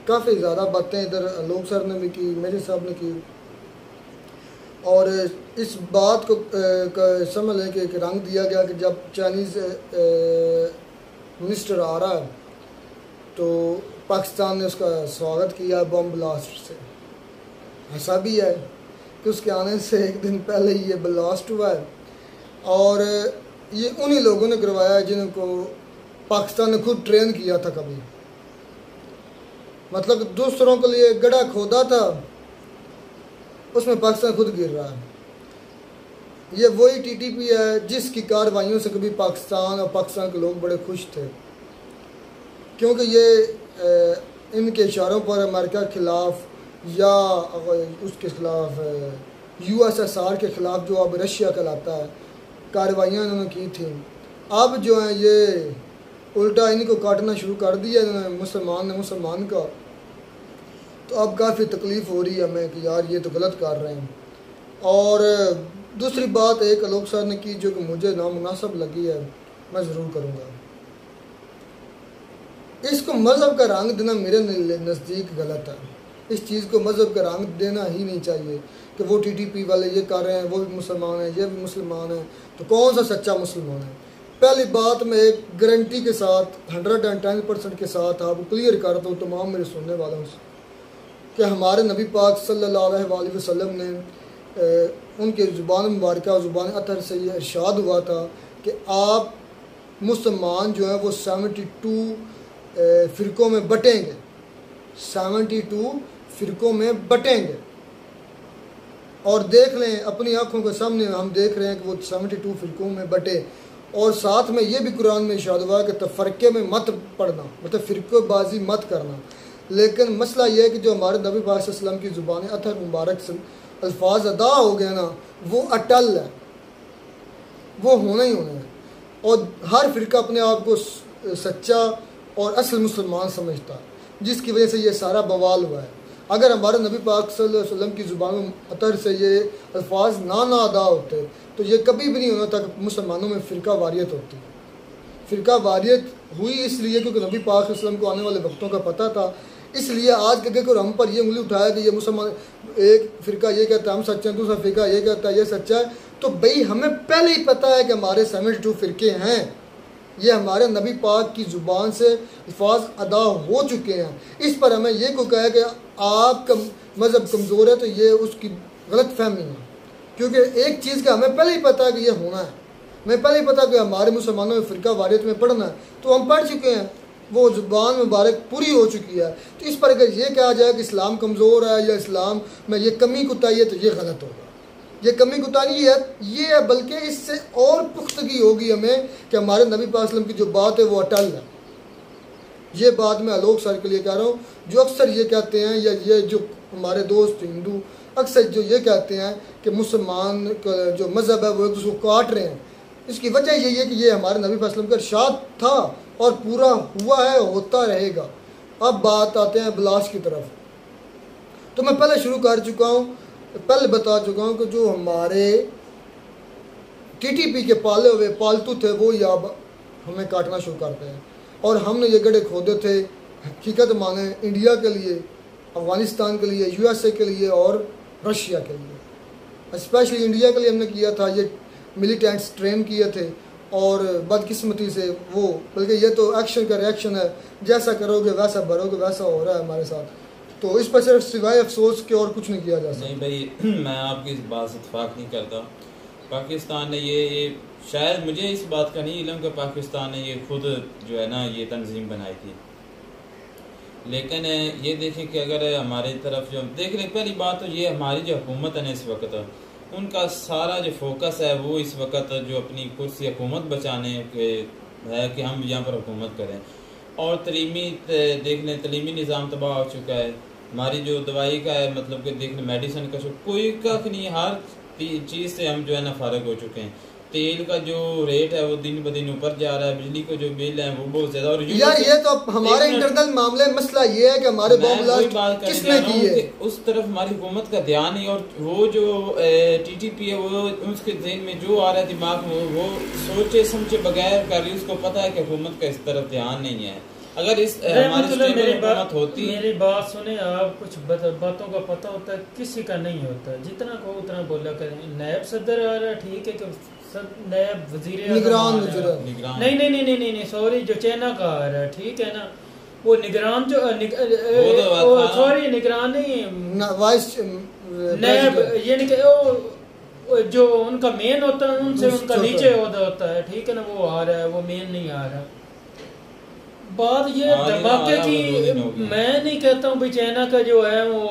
काफ़ी ज़्यादा बातें इधर आलोक सर ने भी की, मेरे साहब ने की, और इस बात को समझ लें कि एक रंग दिया गया कि जब चाइनीज़ मिनिस्टर आ रहा है तो पाकिस्तान ने उसका स्वागत किया बम ब्लास्ट से। ऐसा भी है कि उसके आने से एक दिन पहले ही ये ब्लास्ट हुआ है, और ये उन्हीं लोगों ने करवाया है जिनको पाकिस्तान ने खुद ट्रेन किया था कभी। मतलब दूसरों के लिए गड्ढा खोदा था, उसमें पाकिस्तान खुद गिर रहा है। ये वही TTP है जिसकी कार्रवाइयों से कभी पाकिस्तान और पाकिस्तान के लोग बड़े खुश थे, क्योंकि ये इनके इशारों पर अमेरिका के ख़िलाफ़ या उसके ख़िलाफ़ USSR के ख़िलाफ़ जो अब रशिया कहलाता है, कार्रवाइयाँ इन्होंने की थी। अब जो है ये उल्टा इनको काटना शुरू कर दिया इन्होंने, मुसलमान ने मुसलमान का। तो अब काफ़ी तकलीफ़ हो रही है हमें कि यार ये तो गलत कर रहे हैं। और दूसरी बात एक आलोक सर ने की जो कि मुझे नामुनासिब लगी है, मैं ज़रूर करूँगा। इसको मज़हब का रंग देना मेरे नज़दीक गलत है। इस चीज़ को मज़हब का रंग देना ही नहीं चाहिए कि वो TTP वाले ये कर रहे हैं, वो भी मुसलमान हैं, ये भी मुसलमान हैं, तो कौन सा सच्चा मुसलमान है? पहली बात मैं एक गारंटी के साथ 110% के साथ आपको क्लियर करता हूँ तमाम मेरे सुनने वालों से कि हमारे नबी पाक सल्लल्लाहु अलैहि वसल्लम ने उनके ज़ुबान मुबारक और ज़ुबान अतर से ये इरशाद हुआ था कि आप मुसलमान जो है वो 72 फ़िरक़ों में बटेंगे, 72 फ़िरक़ों में बटेंगे। और देख लें, अपनी आँखों के सामने हम देख रहे हैं कि वो 72 फ़िरक़ों में बटे। और साथ में ये भी कुरान में इरशाद हुआ है कि तफरक़े में मत पढ़ना, मतलब फ़िरक़ेबाज़ी मत करना। लेकिन मसला ये है कि जो हमारे नबी पाक सल्लल्लाहु अलैहि वसल्लम की ज़ुबान अतर मुबारक से अल्फाज अदा हो गए ना, वो अटल है, वो होना ही होना है। और हर फ़िरका अपने आप को सच्चा और असल मुसलमान समझता है, जिसकी वजह से ये सारा बवाल हुआ है। अगर हमारे नबी पाक सल्लल्लाहु अलैहि वसल्लम की ज़ुबान अतर से ये अल्फाज ना अदा होते तो ये कभी भी नहीं होना तक मुसलमानों में फ़िरका वारियत होती। फ़िरका वारियत हुई इसलिए क्योंकि नबी पाक सल्लल्लाहु अलैहि वसल्लम को आने वाले वक्तों का पता था। इसलिए आज के अगर हम पर ये उंगली उठाया कि ये मुसलमान, एक फ़िरका ये कहता है हम सच्चे हैं, दूसरा फ़िरका ये कहता है ये सच्चा है, तो भाई हमें पहले ही पता है कि हमारे 72 फ़िरके हैं। ये हमारे नबी पाक की ज़ुबान से अल्फाज अदा हो चुके हैं। इस पर हमें ये को कहा कि आपका मज़हब कमज़ोर है तो ये उसकी गलत फहमी है, क्योंकि एक चीज़ का हमें पहले ही पता है कि ये होना है। हमें पहले ही पता कि हमारे मुसलमानों में फ़िरका वारियत में पढ़ना है, तो हम पढ़ चुके हैं, वो ज़ुबान मुबारक पूरी हो चुकी है। तो इस पर अगर ये कहा जाए कि इस्लाम कमज़ोर है या इस्लाम में ये कमी कुताही है तो ये गलत होगा। ये कमी कुताही है ये है, बल्कि इससे और पुख्तगी होगी हमें कि हमारे नबी पाक सल्लल्लाहु अलैहि वसल्लम की जो बात है वो अटल है। ये बात मैं आलोक सर के लिए कह रहा हूँ, जो अक्सर ये कहते हैं या ये जो हमारे दोस्त हिंदू अक्सर जो ये कहते हैं कि मुसलमान का जो मज़हब है वो एक दूसरे को काट रहे हैं। इसकी वजह यही है कि ये हमारे नबी पाक सल्लल्लाहु अलैहि वसल्लम का इरशाद था और पूरा हुआ है, होता रहेगा। अब बात आते हैं ब्लास्ट की तरफ। तो मैं पहले शुरू कर चुका हूँ, पहले बता चुका हूँ कि जो हमारे TTP के पाले हुए पालतू थे वो या हमें काटना शुरू करते हैं। और हमने ये गड्ढे खोदे थे हकीकत माने इंडिया के लिए, अफ़गानिस्तान के लिए, USA के लिए और रशिया के लिए। स्पेशली इंडिया के लिए हमने किया था, ये मिलिटेंट्स ट्रेन किए थे और बदकिस्मती से वो, बल्कि ये तो एक्शन का रिएक्शन है, जैसा करोगे वैसा भरोगे, वैसा हो रहा है हमारे साथ। तो इस पर सिर्फ सिवाय अफसोस के और कुछ नहीं किया जा सकता। नहीं भाई, मैं आपकी इस बात से इत्तेफाक नहीं करता। पाकिस्तान ने ये शायद मुझे इस बात का नहीं इल्म कि पाकिस्तान ने ये खुद जो है ना ये तंजीम बनाई थी, लेकिन ये देखें कि अगर हमारी तरफ जो देख लें, पहली बात तो ये हमारी जो हुकूमत है ना इस वक्त, उनका सारा जो फोकस है वो इस वक्त जो अपनी कुर्सी हुकूमत बचाने के है कि हम यहाँ पर हुकूमत करें। और तलीमी देख लें, तलीमी निज़ाम तबाह हो चुका है। हमारी जो दवाई का है मतलब कि देख लें, मेडिसिन का कोई कख नहीं, हर चीज़ से हम जो है ना फारग हो चुके हैं। तेल का जो रेट है वो दिन ब दिन ऊपर जा रहा है, बिजली का जो बिल है वो बहुत ज्यादा। और यार ये तो हमारे इंटरनल मामले मसला ये है कि हमारे बॉम्ब ब्लास्ट किसने की है, उस तरफ हमारी हुकूमत का ध्यान नहीं। और वो जो TTP है वो उसके ज़हन में जो आ रहा है दिमाग में वो सोचे समझे बगैर कर रही, उसको पता है कि हुकूमत का इस तरफ ध्यान नहीं है। अगर इस हमारी हुकूमत होती, मेरी बात सुने आप, कुछ बातों का पता होता है, किसी का नहीं होता। जितना कहो उतना बोला करें। नायब सदर आ रहा ठीक है कि नायब वजीर निगरान नहीं सॉरी, जो चाइना का आ रहा है ठीक है ना, वो निगरान जो सॉरी निगरान नहीं, वाइस नायब यानी कि जो उनका मेन होता है उनसे उनका नीचे होता है ठीक है ना, वो आ रहा है, वो मेन नहीं आ रहा। बात ये धमाके की, मैं नहीं कहता हूँ भाई चाइना का जो है वो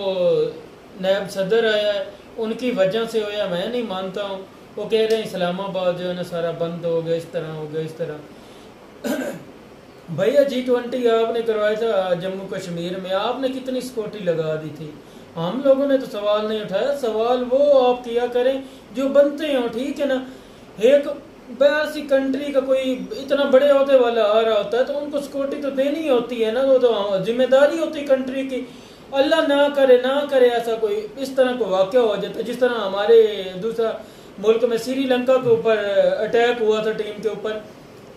नायब सदर आया है उनकी वजह से होया, मैं नहीं मानता हूँ। वो कह रहे हैं इस्लामाबाद जो है ना सारा बंद हो गया, इस तरह हो गया, इस तरह। भैया G20 आपने करवाया था जम्मू कश्मीर में, आपने कितनी सिक्योरिटी लगा दी थी। हम लोगों ने तो सवाल नहीं उठाया। सवाल वो आप किया करें जो बनते हो ठीक है ना। एक ऐसी कंट्री का कोई इतना बड़े होते वाला आ रहा होता है तो उनको सिक्योरिटी तो देनी होती है ना, वो तो जिम्मेदारी होती है कंट्री की। अल्लाह ना करे ऐसा कोई इस तरह को वाक़या हो जाता है, जिस तरह हमारे दूसरा मुल्क में श्रीलंका के ऊपर अटैक हुआ था टीम के ऊपर,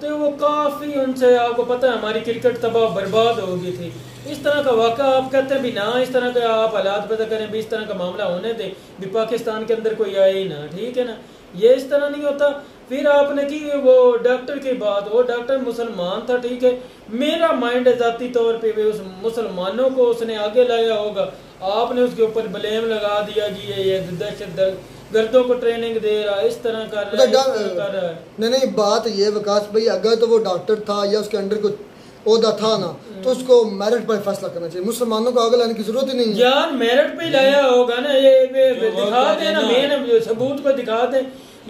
तो वो काफ़ी उनसे आपको पता है हमारी क्रिकेट तबाह बर्बाद हो गई थी। इस तरह का वाक़ा आप कहते हैं भी ना, इस तरह का आप हालात पैदा करें भी, इस तरह का मामला होने दें भी पाकिस्तान के अंदर कोई आए ही ना, ठीक है ना। ये इस तरह नहीं होता। फिर आपने की वो डॉक्टर की बात, वो डॉक्टर मुसलमान था ठीक है, मेरा माइंड है ज़ाती तौर पे उस मुसलमानों को उसने आगे लाया होगा, आपने उसके ऊपर ब्लेम लगा दिया जी ये दहशत गर्दों को ट्रेनिंग दे रहा है, इस तरह कर रहा है। नहीं बात ये विकास भाई, अगर तो वो डॉक्टर था या उसके अंडर को ओहदा था ना तो उसको मेरिट पर फैसला करना चाहिए। मुसलमानों को आगे लाने की जरूरत ही नहीं है यार, मेरिट पे लाया होगा ना, ये दिखा दे ना, मेन सबूत को दिखा दे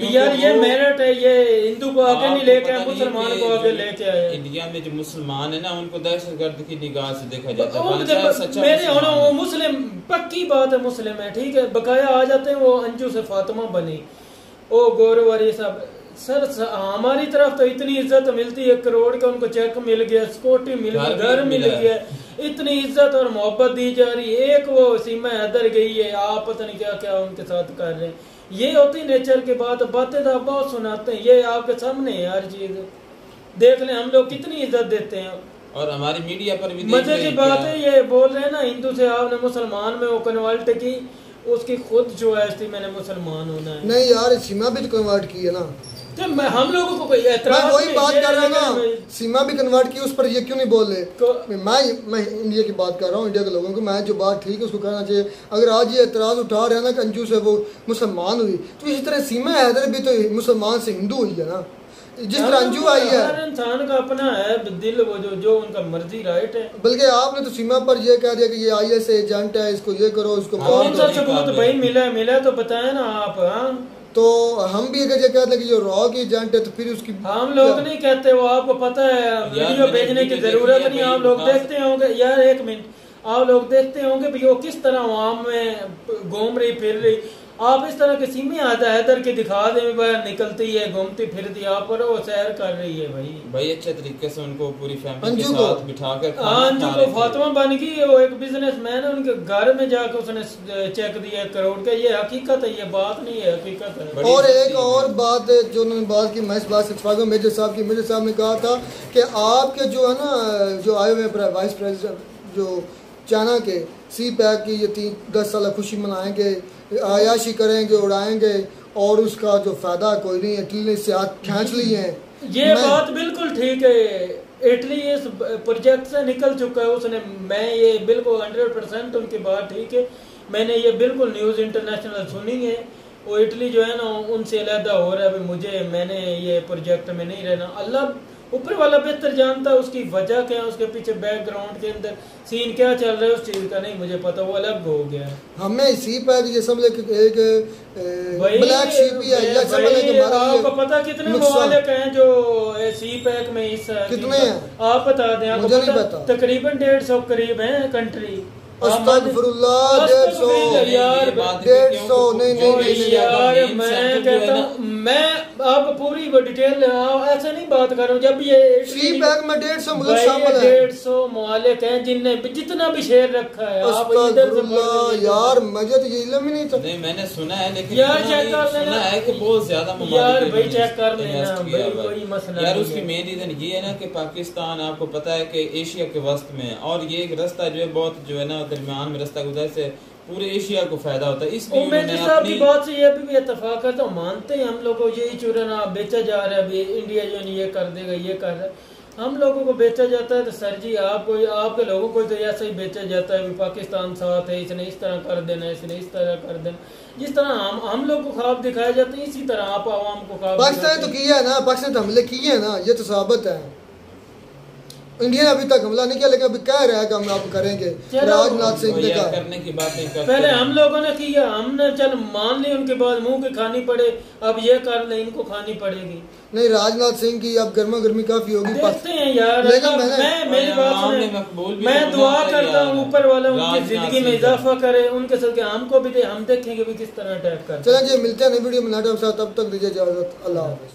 यार ये मेरिट है, ये हिंदू को आगे नहीं लेके आए, मुसलमान को आगे लेके आए। इंडिया में जो मुसलमान है ना उनको दहशतगर्द की निगाह से देखा जाता है। मेरे वो मुस्लिम पक्की बात है, मुस्लिम है ठीक है, बकाया आ जाते हैं वो अंजू से फातिमा बनी, ओ गौरव और ये सब सर हमारी तरफ तो इतनी इज्जत मिलती है, करोड़ का उनको चेक मिल गया, स्कूटी मिल गई, घर मिल गया, इतनी इज्जत और मोहब्बत दी जा रही है। एक वो सीमा हैदर गई है, आप पता नहीं क्या क्या उनके साथ कर रहे हैं। ये होती नेचर की बातें तो आप बहुत सुनाते हैं, ये आपके सामने है हर चीज, देख लें हम लोग कितनी इज्जत देते हैं। और हमारी मीडिया पर भी मजे की बात है, ये बोल रहे हैं ना हिंदू से आपने मुसलमान में वो कन्वर्ट की, उसकी खुद चॉइस थी मैंने मुसलमान होना है। नहीं यार सीमा भी तो कन्वर्ट की है ना, हम लोगों को कोई मैं वही बात कर रहा हूँ ना, सीमा भी कन्वर्ट की, उस पर ये क्यों नहीं बोल रहे? मैं इंडिया की बात कर रहा हूँ, इंडिया के लोगों को, मैं जो बात ठीक है उसको कहना चाहिए। अगर आज ये एतराज उठा रहे हैं ना कि अंजू से वो मुसलमान हुई, तो इसी तरह सीमा हैदर भी तो मुसलमान से हिंदू हुई है ना, जिस तरह अंजू आई है। हर इंसान का अपना है दिल, वो जो उनका मर्जी राइट है। बल्कि आपने तो सीमा पर ये कह दिया कि ये IS एजेंट है, इसको ये करो, इसको कौन सा सबूत भाई मिला तो बताए ना आप। हाँ तो हम भी अगर ये कहते हैं कि जो रॉ की एजेंट है तो फिर उसकी, हम लोग नहीं कहते, वो आपको पता है वीडियो भेजने की जरूरत नहीं। आप लोग देखते होंगे यार, एक मिनट, आप लोग देखते होंगे भी वो किस तरह आम में घूम रही फिर रही, आप इस तरह के सीमे हैदर के दिखा दे निकलती है घूमती फिरती, आप पर वो सैर कर रही है भाई अच्छे तरीके से उनको पूरी फैमिली के साथ बिठाकर अंजू को फातिमा बन गई, वो एक बिजनेसमैन है, उनके घर में जाकर उसने चेक दिया करोड़ का। ये हकीकत है, ये बात नहीं है, हकीकत है। और एक और बात जो उन्होंने बात की, मैं इस बात से इत्तेफाक हूं, मेजर साहब ने कहा था कि आपके जो है ना, जो आए हुए वाइस प्रेसिडेंट जो चाइना के CPAC की ये 10 साल खुशी मनाएंगे, आयाशी करेंगे, उड़ाएंगे, और उसका जो फायदा कोई नहीं है, इटली ने इससे हाथ खींच लिए हैं। ये बात बिल्कुल ठीक है, इटली इस प्रोजेक्ट से निकल चुका है उसने, मैं ये बिल्कुल 100% उनकी बात ठीक है। मैंने ये बिल्कुल न्यूज़ इंटरनेशनल सुनी है, वो इटली जो है ना उनसे अलहदा हो रहा है, मुझे मैंने ये प्रोजेक्ट में नहीं रहना। अल्लाह ऊपर वाला बेहतर जानता है उसकी वजह क्या है, उसके पीछे बैकग्राउंड के अंदर सीन क्या चल रहा है, उस चीज का नहीं मुझे पता, वो अलग हो गया। हमें CPAC ये सब एक ब्लैक शीप ही है, आपको पता कितने ममालिक हैं जो CPAC में हिस्सा, कितने हैं आप बता दें? आपको मुझे नहीं पता, तकरीबन 150 करीब हैं कंट्री। अस्तगफिरुल्लाह, 150 यार 150 नहीं यार, मैं कहता हूँ, मैं अब पूरी डिटेल ऐसे नहीं बात कर रहा हूँ। जब ये CPAC में 150 मुल्क शामिल है, 150 ममालिक हैं जिनने जितना भी शेयर रखा है। आप यार मुझे तो ये इल्म ही नहीं था। नहीं मैंने सुना है, लेकिन यार चेक कर सुना है कि बहुत ज्यादा यार भाई चेक कर लेना कोई मसला यार। उसकी मेन रीजन ये है ना कि पाकिस्तान आपको पता है कि एशिया के वस्त में, और ये एक रास्ता जो है बहुत जो है ना दरमियान में रास्ता गुजर से पूरे एशिया को फायदा होता है। इसलिए मेजर साहब की बात से ये भी इत्तेफाक करता हूँ, मानते हैं हम लोग को यही चूरना बेचा जा रहा है, अभी इंडिया जो है ये कर देगा, ये कर रहा है, हम लोगों को बेचा जाता है। तो सर जी आपको, आपके लोगों को तो ऐसा ही बेचा जाता है, पाकिस्तान साथ है, इसने इस तरह कर देना, इसने इस तरह कर देना। जिस तरह हम लोग को ख्वाब दिखाया जाता है, इसी तरह आप आवाम को ख्वाब। पाकिस्तान तो किया है ना, पाकिस्तान तो हमले किए हैं ना, ये तो साबित है। इंडिया ने अभी तक हमला नहीं किया, लेकिन अभी कह रहा है कि हम आप करेंगे। राजनाथ सिंह ने कहा करने की बात नहीं करते, पहले हम लोगों ने किया, हमने चल मान ली, उनके बाद मुंह की खानी पड़े, अब ये कर ले, इनको खानी पड़ेगी। नहीं राजनाथ सिंह की अब गर्मा गर्मी काफी होगी, देखते हैं यार। लेकिन मेरी बात मैं दुआ करता हूँ ऊपर वाला उनकी जिंदगी में इजाफा करे, उनके साथ हमको भी दे, हम देखेंगे भी किस तरह अटैक कर। चलें जी, मिलते हैं नई वीडियो में, तब तक दीजिए इजाजत, अल्लाह हाफ़िज़।